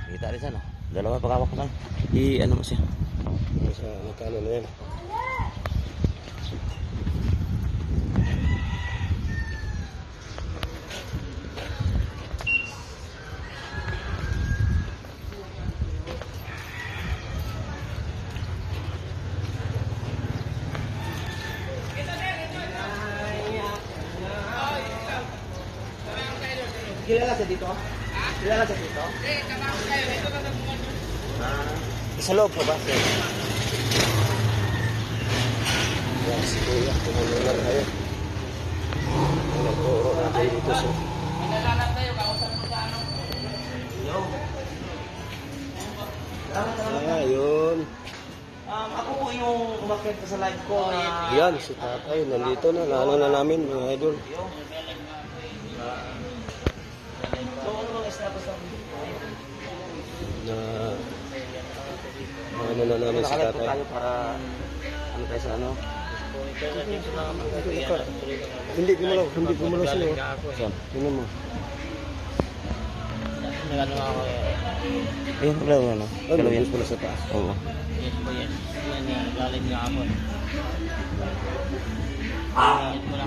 Kita rin sana. Dalawa pagkawak ko lang. Ano mo siya. Sa magkano na yan. Kilala siya dito? Kilala siya dito? Sa loob pa ba? Yan, si Kuya. Tumulong lang kayo. Nagturo natin dito siya. Yun. Ako po yung umakyat sa live ko. Yan, si tatay. Nandito na. Lalo na namin, mga idol. So, ano bang establish ng Na ano na namin si Nakalag po tatay. tayo para ano tayo sa ano? Hindi gumalaw sa'yo. Saan? Tingnan mo. Nagano ako Ayun, wala ano. Ano, yes pala sa taas. Oo. yes po yan. Yan, galing nga ako.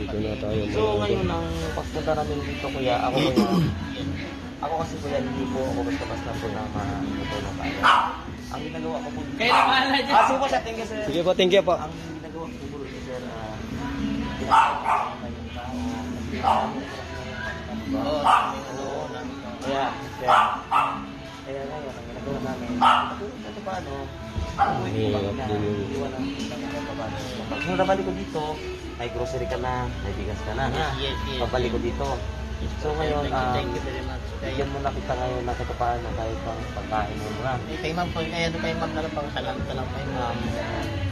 Dito na tayo. So, ngayon ang pagpunta namin dito, kuya, ako kasi kuya, hindi po ako basta-basta po na matutulong tayo. Ang ginagawa ko po dito. Kaya naman dyan. Sige po, sir. Thank you, sir. Sige po, thank you po. Ang ginagawa ko po dito, sir, pinapakain na yung tao. Oo, Kaya ngayon, ang ginagawa namin, ito paano, iwan ang babae. Pag nabalik ko dito, may grocery ka na, may bigas ka na. Yes. Pabalik ko dito. So ngayon, Thank you very much. bigyan mo na kita ngayon na kahit paano kahit pang pagkain mo na. Kay ma'am po, kaya kay ma'am na lang pang salamat na lang kay ma'am.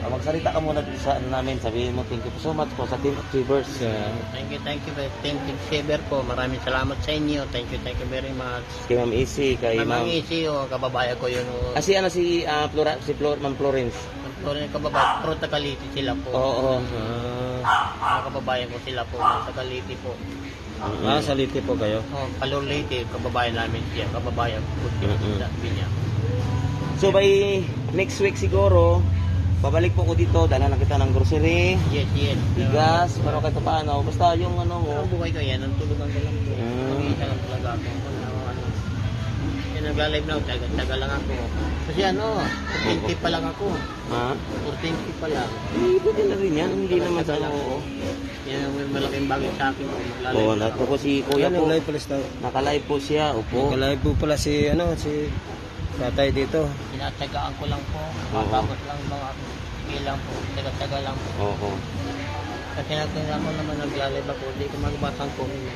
Magsalita ka muna dito sa ano namin, sabihin mo thank you so much po sa Team Achievers. Thank you, Saber po. Maraming salamat sa inyo. Thank you very much. Kay Ma'am Isi, kay Ma'am Ma'am... Isi, kababayan ko yun. Ma'am Florence. Kababayan, pro Tagaliti sila po. Oo. Mga kababayan ko sila po, Tagaliti po. Saliti po kayo. Paloliti, kababayan namin siya. Kababayan po sabi niya. So by next week siguro, babalik po ko dito, dala na kita ng grocery, Yes. bigas, pero kahit paano, basta yung ano mo. Ang buhay ko yan, ang tulungan ko lang po. Mag-iisa lang talaga ako. Yan, nag-live na ako, taga lang ako. Kasi 14 pa lang ako. Ha? 14 pa lang. Pwede na rin yan, hindi naman sa oo. Yan ang malaking bagay sa akin. Oo, nato po si Kuya Yan, po, live pala sa naka-live po siya, upo. live po pala si tatay dito. Tinatagaan ko lang po. Matapos lang mga sige lang po. Taga-taga lang po. Oo. Kasi natin ako naman nag-live ako. Hindi ko magbasang po. Hindi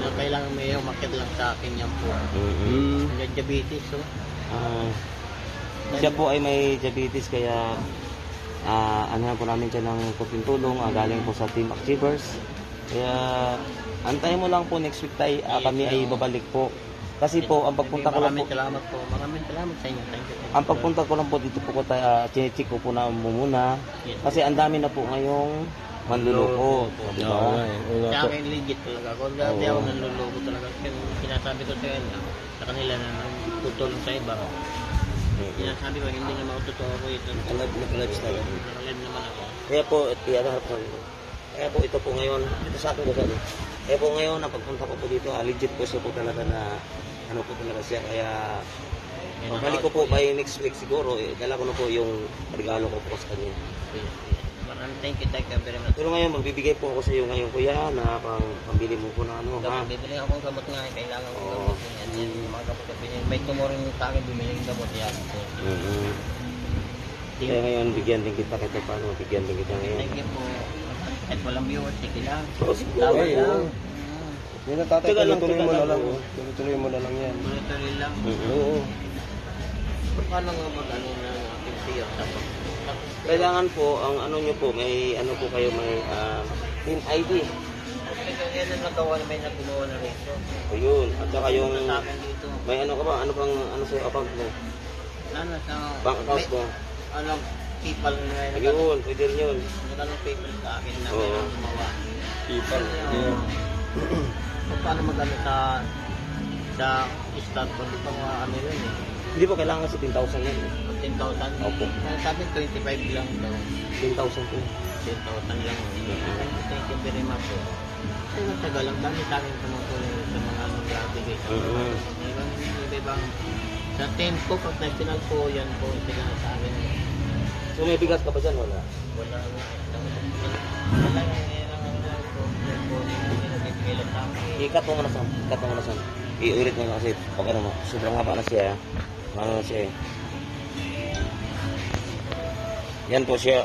na kailangan may umakit lang sa akin yan po. May diabetes so. Siya po ay may diabetes kaya ano po namin siya ng kunting tulong galing po sa Team Achievers. Kaya antayin mo lang po next week tayo kami ay babalik po. Kasi po ang pagpunta ko lang po Maraming salamat sa inyo. Thank you. ang pagpunta ko lang po dito po ko tayo chinecheck ko po na muna. Yes. Kasi ang dami na po ngayong manluloko. Diba? Sa akin legit talaga. Kung dati ako nanluloko talaga. Kasi sinasabi ko sa kanila na tutulong sa iba. Sinasabi ko hindi naman ako totoo ko ito. Naka-live tayo. Nakalive naman ako. Kaya po, kaya po ito po ngayon, ito sa akin ko sabi. Kaya po ngayon, ang pagpunta ko po dito, legit po siya po talaga na, ano po talaga siya. Kaya, pagbalik ko po by next week siguro, dala ko na po yung regalo ko po sa kanya. Maraming thank you very much. Pero ngayon, magbibigay po ako sa iyo ngayon, kuya, na pambili mo po na ano, ha? Bibili akong gamot nga, kailangan ko gamot. Yan, mga gamot na binili. May tumor yung sa akin, bumili yung gamot yan. Kaya ngayon, bigyan din kita kahit paano, bigyan din kita ngayon. Thank you po. Kahit walang viewers, sige lang. Oo, siguro. Tawad lang. Yan ang tatay, tuloy mo na lang. Tuloy mo na lang yan. Tuloy lang. Oo. Paano nga mag-ano na aking siya? Kailangan po, ang ano nyo po, may ano po kayo, may team ID. Yan ang nagawa na may naggumawa na rin. Ayun, at saka yung, Sa akin dito. may ano ka ba, ano pang, ano sa account mo? Ano, sa... Bank account mo? Anong people na Ayun, pwede rin yun. nagano people sa akin na Oo. may gumawa. People. Paano mag-ano sa Sa start ko, di pa mga ano yun eh. Hindi po kailangan sa 10,000 yan. 10,000. Opo. Sabi 25 lang daw. 10,000 po. 10,000 lang. Thank you very much. Ay, matagal lang. Dami sa akin tumutulong sa mga anong nabigay sa mga. Ibang sa 10 ko, pag national po, yan po, sila sa akin. So may bigas ka pa dyan? Wala. Wala nga. Wala nga. Yan po, nilagay lang sa akin. I-cut mo muna Sam. I-cut mo muna Sam. I-ulit mo na kasi pag ano mo, sobrang haba na siya. Ano na siya eh. Yan po siya.